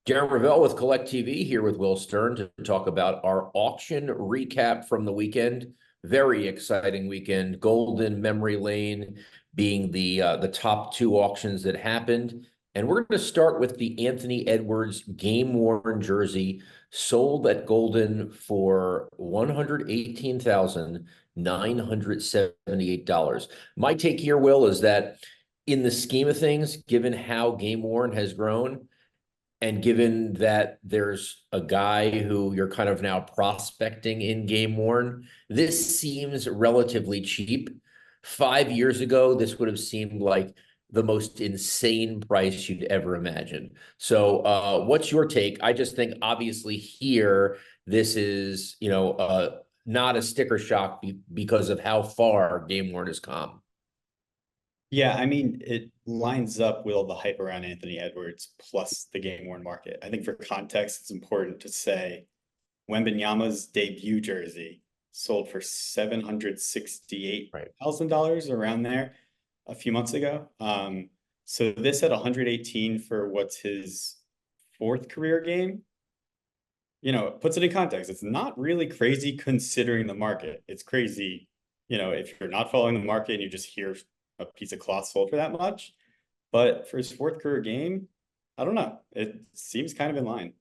Darren Rovell with Collect TV here with Will Stern to talk about our auction recap from the weekend. Very exciting weekend. Golden Memory Lane being the top two auctions that happened. And we're going to start with the Anthony Edwards game worn jersey sold at Golden for $118,978. My take here, Will, is that in the scheme of things, given how game worn has grown, and given that there's a guy who you're kind of now prospecting in game worn, this seems relatively cheap. 5 years ago, this would have seemed like the most insane price you'd ever imagine. So what's your take? I just think obviously here, this is, not a sticker shock because of how far game worn has come. Yeah, I mean, it lines up with all the hype around Anthony Edwards plus the game worn market. I think for context, it's important to say Wembanyama's debut jersey sold for $768,000 around there a few months ago. So this at 118 for what's his fourth career game, it puts it in context. It's not really crazy considering the market. It's crazy, if you're not following the market and you just hear a piece of cloth sold for that much. But for his fourth career game, I don't know. It seems kind of in line.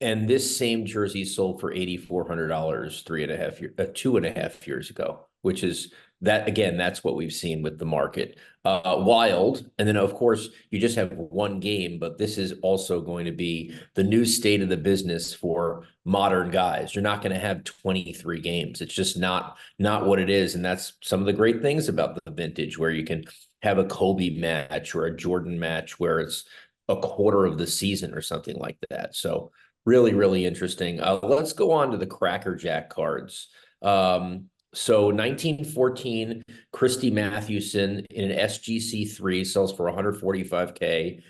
And this same jersey sold for $8,400 two and a half years ago, which is that again, that's what we've seen with the market. Wild. And then of course you just have one game, but this is also going to be the new state of the business for modern guys. You're not going to have 23 games. It's just not what it is. And that's some of the great things about the vintage, where you can have a Kobe match or a Jordan match where it's a quarter of the season or something like that. So really, really interesting. Let's go on to the Cracker Jack cards. So 1914, Christy Mathewson in an SGC3 sells for 145K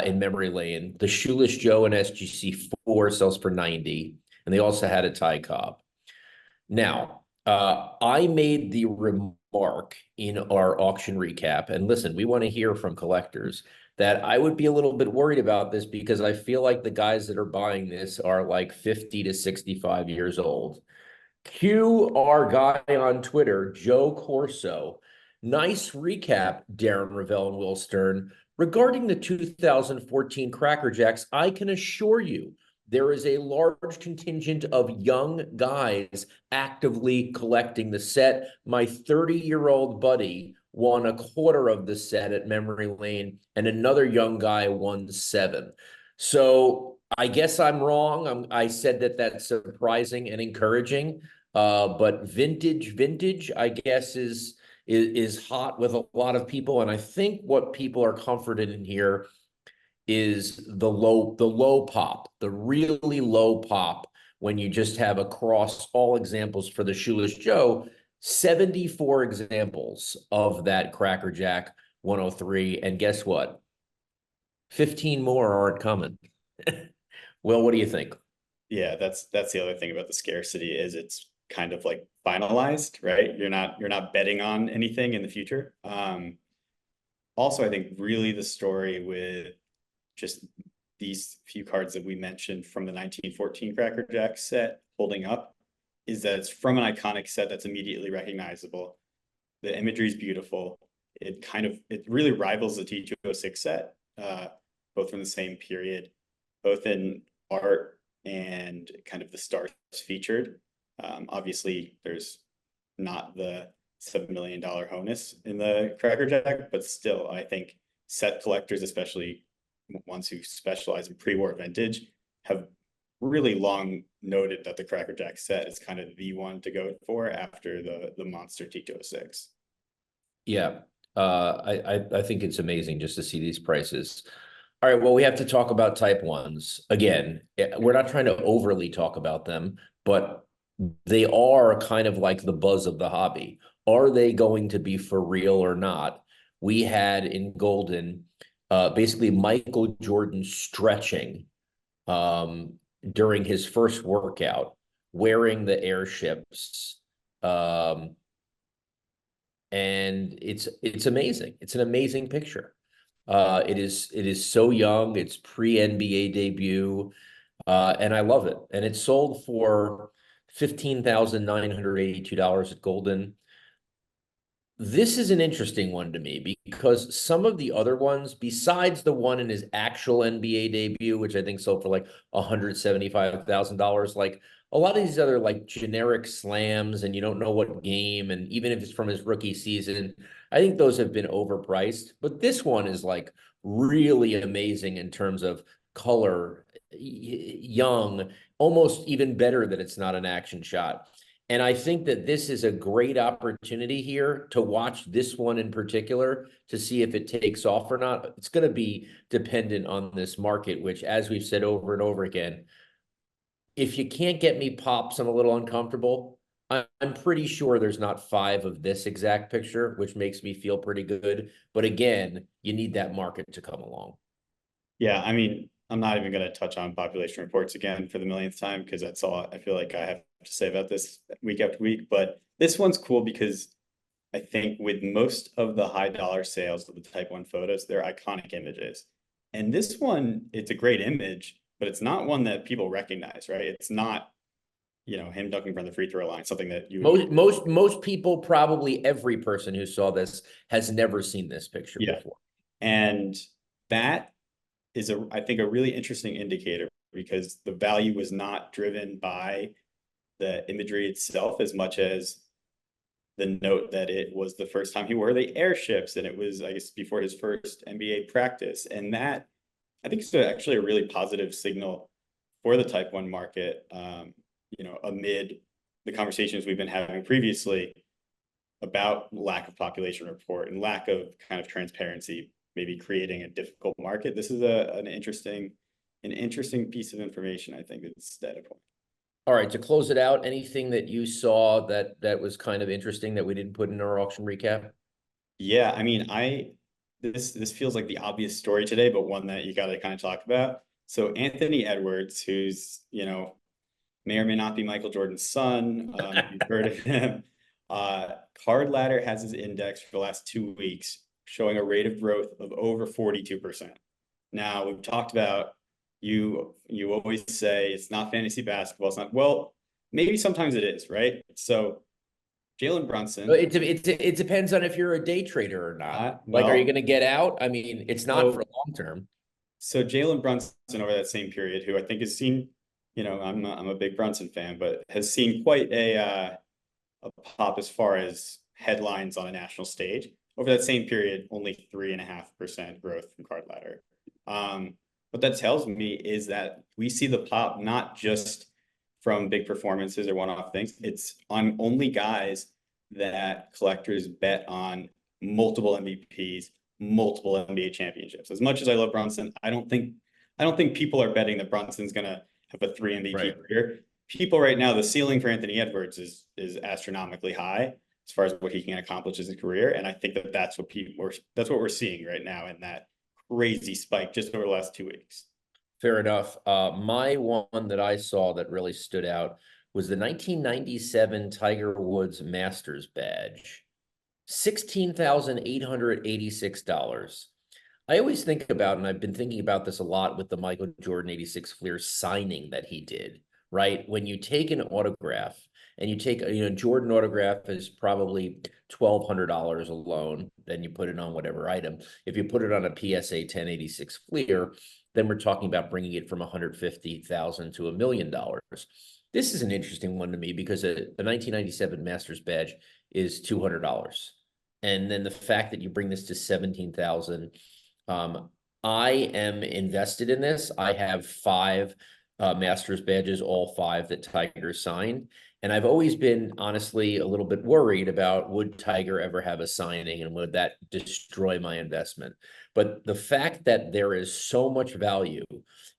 in memory lane. The Shoeless Joe in SGC4 sells for 90. And they also had a Ty Cobb. Now, I made the remark in our auction recap, and listen, we want to hear from collectors, that I would be a little bit worried about this because I feel like the guys that are buying this are like 50 to 65 years old. Cue our guy on Twitter, Joe Corso. Nice recap, Darren Rovell and Will Stern. Regarding the 2014 Cracker Jacks, I can assure you there is a large contingent of young guys actively collecting the set. My 30-year-old buddy won a quarter of the set at Memory Lane, and another young guy won 7. So I guess I'm wrong. I said that that's surprising and encouraging, but vintage, I guess is hot with a lot of people, and I think what people are comforted in here is the low pop, the really low pop, when you just have across all examples for the Shoeless Joe, 74 examples of that Cracker Jack 103, and guess what? 15 more aren't coming. Well, what do you think? Yeah, that's the other thing about the scarcity is it's kind of like finalized, right? You're not betting on anything in the future. Also, I think really the story with just these few cards that we mentioned from the 1914 Cracker Jack set holding up is that it's from an iconic set that's immediately recognizable. The imagery is beautiful. It really rivals the T206 set, both from the same period, both in art and kind of the stars featured. Obviously, there's not the $7 million honus in the Cracker Jack, but still, I think set collectors, especially ones who specialize in pre-war vintage, have really long noted that the Cracker Jack set is kind of the one to go for after the monster T206. Yeah, I think it's amazing just to see these prices. All right, well, we have to talk about type ones. Again, we're not trying to overly talk about them, but they are kind of like the buzz of the hobby. Are they going to be for real or not? We had in Golden basically Michael Jordan stretching during his first workout, wearing the airships. And it's amazing. It's an amazing picture. It is so young. It's pre-NBA debut, and I love it. And it sold for $15,982 at Golden. This is an interesting one to me because some of the other ones, besides the one in his actual NBA debut, which I think sold for like $175,000, like a lot of these other like generic slams, and you don't know what game, and even if it's from his rookie season, I think those have been overpriced. But this one is like really amazing in terms of color, young, almost even better that it's not an action shot. And I think that this is a great opportunity here to watch this one in particular to see if it takes off or not. It's going to be dependent on this market, which, as we've said over and over again, if you can't get me pops, I'm a little uncomfortable. I'm pretty sure there's not five of this exact picture, which makes me feel pretty good. But again, you need that market to come along. Yeah, I mean, I'm not even going to touch on population reports again for the millionth time because that's all I feel like I have to say about this week after week. But this one's cool because I think with most of the high dollar sales of the Type 1 photos, they're iconic images. And this one, it's a great image, but it's not one that people recognize, right? It's not, him ducking from the free throw line, something that you would. Most people, probably every person who saw this has never seen this picture Yeah. before. And that is I think a really interesting indicator because the value was not driven by the imagery itself as much as the note that it was the first time he wore the airships, and it was, I guess, before his first NBA practice. And that, I think, is actually a really positive signal for the Type 1 market, amid the conversations we've been having previously about lack of population report and lack of kind of transparency, maybe creating a difficult market. This is an interesting piece of information, I think, that's data point. All right, to close it out, anything that you saw that was kind of interesting that we didn't put in our auction recap? Yeah, I mean, this feels like the obvious story today, but one that you got to kind of talk about. So Anthony Edwards, who's, may or may not be Michael Jordan's son, you've heard of him. Card Ladder has his index for the last 2 weeks showing a rate of growth of over 42%. Now, we've talked about, you always say it's not fantasy basketball. It's not, well, maybe sometimes it is, right? So Jalen Brunson. It depends on if you're a day trader or not. Like, are you Well, going to get out? I mean, it's not for so long term. so Jalen Brunson over that same period, who I think has seen, I'm a big Brunson fan, but has seen quite a pop as far as headlines on a national stage. Over that same period, only 3.5% growth from Card Ladder. What that tells me is that we see the pop not just from big performances or one-off things. It's on only guys that collectors bet on multiple MVPs, multiple NBA championships. As much as I love Brunson, I don't think people are betting that Brunson's gonna have a 3 MVP career. People right now, the ceiling for Anthony Edwards is astronomically high as far as what he can accomplish as a career, and I think that's what we're seeing right now in that crazy spike just over the last 2 weeks. Fair enough. My one that I saw that really stood out was the 1997 Tiger Woods Masters badge, $16,886. I always think about, and I've been thinking about this a lot with the Michael Jordan 86 Fleer signing that he did, right? When you take an autograph and you take, Jordan autograph is probably $1,200 alone. Then you put it on whatever item. If you put it on a PSA 1086 Fleer, then we're talking about bringing it from 150,000 to $1 million. This is an interesting one to me because a 1997 Masters badge is $200. And then the fact that you bring this to 17,000, I am invested in this. I have five Masters badges, all five that Tiger signed. And I've always been honestly a little bit worried about, would Tiger ever have a signing and would that destroy my investment? But the fact that there is so much value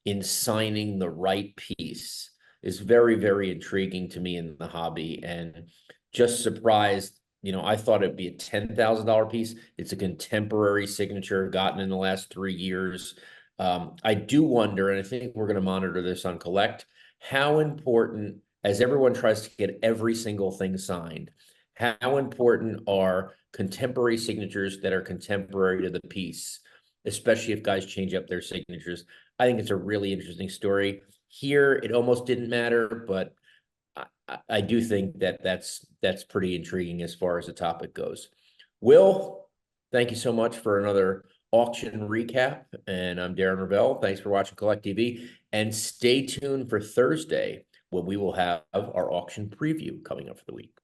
in signing the right piece is very, very intriguing to me in the hobby, and just surprised. I thought it'd be a $10,000 piece. It's a contemporary signature gotten in the last 3 years. I do wonder, and I think we're going to monitor this on Collect, how important, as everyone tries to get every single thing signed, how important are contemporary signatures that are contemporary to the piece? especially if guys change up their signatures. I think it's a really interesting story. Here, it almost didn't matter, but I do think that that's pretty intriguing as far as the topic goes. Will, thank you so much for another auction recap. And I'm Darren Rovell. Thanks for watching Collect TV. And stay tuned for Thursday when we will have our auction preview coming up for the week.